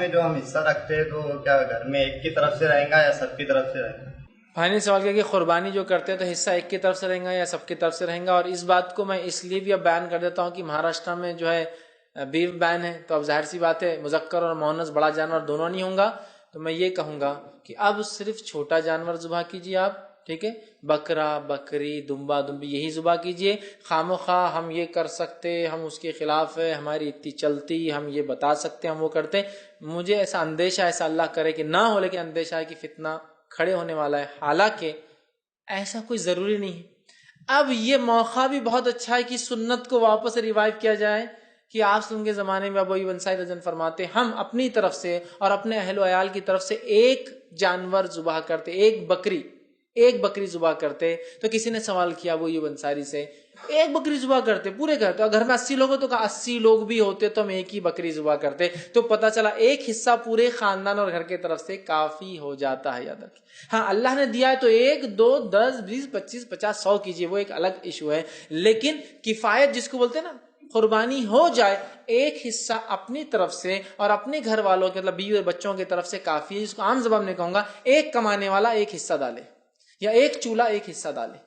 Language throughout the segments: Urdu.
جو ہم حصہ رکھتے ہیں تو کیا گھر میں ایک کی طرف سے رہیں گا یا سب کی طرف سے رہیں گا؟ بھائی نے سوال کیا کہ قربانی جو کرتے ہیں تو حصہ ایک کی طرف سے رہیں گا یا سب کی طرف سے رہیں گا. اور اس بات کو میں اس لیے بھی اب بیان کر دیتا ہوں کہ مہاراشٹر میں جو ہے بیف بین ہے، تو اب ظاہر سی بات ہے مذکر اور مؤنث بڑا جانور دونوں نہیں ہوں گا. تو میں یہ کہوں گا کہ اب صرف چھوٹا جانور ذبح کیجیے آپ، ٹھیک ہے، بکرا بکری دمبا دمبی یہی ذبح کیجیے. خام و خواہ ہم یہ کر سکتے، ہم اس کے خلاف ہے، ہماری اتنی چلتی، ہم یہ بتا سکتے، ہم وہ کرتے. مجھے ایسا اندیشہ، ایسا اللہ کرے کہ نہ ہو، لیکن اندیشہ ہے کہ فتنہ کھڑے ہونے والا ہے، حالانکہ ایسا کوئی ضروری نہیں ہے. اب یہ موقع بھی بہت اچھا ہے کہ سنت کو واپس ریوائیو کیا جائے کہ آپ سن کے زمانے میں ابو ایوب انصاری رضی اللہ عنہ فرماتے ہم اپنی طرف سے اور اپنے اہل و عیال کی طرف سے ایک جانور ذبح کرتے، ایک بکری ذبح کرتے. تو کسی نے سوال کیا ابو ایوب انصاری سے، ایک بکری ذبح کرتے پورے گھر، تو گھر میں 80 لوگ ہو تو 80 لوگ بھی ہوتے تو ہم ایک ہی بکری ذبح کرتے. تو پتہ چلا ایک حصہ پورے خاندان اور گھر کی طرف سے کافی ہو جاتا ہے. یاد رکھیں، ہاں اللہ نے دیا ہے تو 1 2 10 20 25 50 100 کیجیے، وہ ایک الگ ایشو ہے. لیکن کفایت جس کو بولتے ہیں نا، قربانی ہو جائے، ایک حصہ اپنی طرف سے اور اپنے گھر والوں کے مطلب بیوی اور بچوں کی طرف سے کافی ہے. جس کو عام زبان میں کہوں گا، ایک کمانے والا ایک حصہ ڈالے، یا ایک چولہا ایک حصہ ڈالے.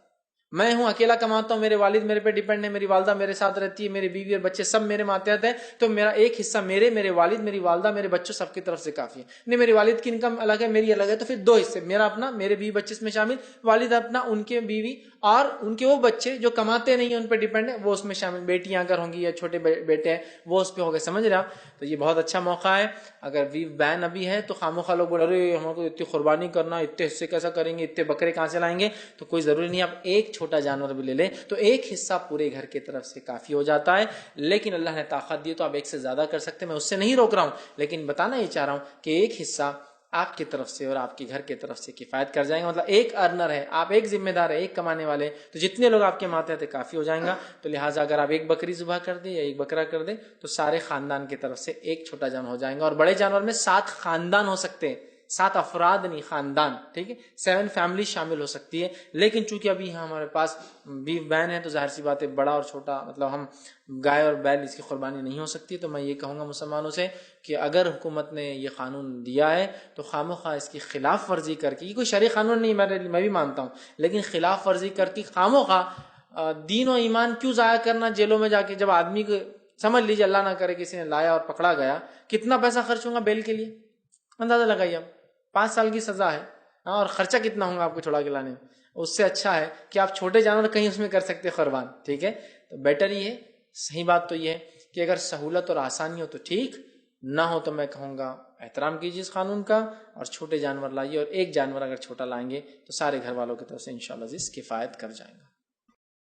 میں ہوں اکیلا کماتا ہوں، میرے والد میرے پہ ڈیپینڈ ہے، میری والدہ میرے ساتھ رہتی ہے، میری بیوی اور بچے سب میرے ماتحت ہیں، تو میرا ایک حصہ میرے والد میری والدہ میرے بچوں سب کی طرف سے کافی ہے. نہیں میری والد کی انکم الگ ہے، میری الگ ہے، تو پھر 2 حصے، میرا اپنا، میرے بیوی بچے اس میں شامل، والد اپنا، ان کے بیوی اور ان کے وہ بچے جو کماتے نہیں ہیں ان پہ ڈیپینڈ ہے وہ اس میں شامل. بیٹیاں اگر ہوں گی یا چھوٹے بیٹے ہیں وہ اس پہ ہو گئے. سمجھ رہے آپ؟ تو یہ بہت اچھا موقع ہے. اگر ویو بین ابھی ہے تو خاموخواہ لوگ بولے ارے ہم کو اتنی قربانی کرنا، اتنے حصے کیسا کریں گے، اتنے بکرے کہاں سے لائیں گے؟ تو کوئی ضروری نہیں. آپ ایک چھوٹا جانور بھی لے لیں تو ایک حصہ پورے گھر کی طرف سے کافی ہو جاتا ہے. لیکن اللہ نے طاقت دی تو آپ ایک سے زیادہ کر سکتے، میں اس سے نہیں روک رہا ہوں، لیکن بتانا یہ چاہ رہا ہوں کہ ایک حصہ آپ کی طرف سے اور آپ کے گھر کی طرف سے کفایت کر جائیں گے. مطلب ایک ارنر ہے، آپ ایک ذمہ دار ہے، ایک کمانے والے، تو جتنے لوگ آپ کے ماتحت کافی ہو جائیں گا. تو لہٰذا اگر آپ ایک بکری ذبح کر دیں یا ایک بکرا کر دیں تو سارے خاندان کی طرف سے ایک چھوٹا جانور ہو جائیں گا. اور بڑے جانور میں 7 خاندان ہو سکتے ہیں، 7 افراد نہیں، خاندان، ٹھیک ہے، 7 فیملی شامل ہو سکتی ہے. لیکن چونکہ ابھی یہاں ہمارے پاس بیف بین ہے تو ظاہر سی بات ہے بڑا اور چھوٹا مطلب ہم گائے اور بیل اس کی قربانی نہیں ہو سکتی. تو میں یہ کہوں گا مسلمانوں سے کہ اگر حکومت نے یہ قانون دیا ہے تو خواہ مخواہ اس کی خلاف ورزی کر کے، یہ کوئی شرعی قانون نہیں میں بھی مانتا ہوں، لیکن خلاف ورزی کر کے خواہ مخواہ دین و ایمان کیوں ضائع کرنا جیلوں میں جا کے؟ جب آدمی کو سمجھ لیجیے اللہ نہ کرے کسی نے لایا اور پکڑا گیا، کتنا پیسہ خرچ ہوگا بیل کے لیے؟ اندازہ لگائیے آپ، 5 سال کی سزا ہے، اور خرچہ کتنا ہوگا آپ کو چھڑا کے لانے میں. اس سے اچھا ہے کہ آپ چھوٹے جانور کہیں اس میں کر سکتے قربان، ٹھیک ہے. تو بیٹر یہ ہے، صحیح بات تو یہ ہے کہ اگر سہولت اور آسانی ہو تو ٹھیک، نہ ہو تو میں کہوں گا احترام کیجیے اس قانون کا اور چھوٹے جانور لائیے. اور ایک جانور اگر چھوٹا لائیں گے تو سارے گھر والوں کی طرف سے انشاءاللہ کفایت کر جائیں گا.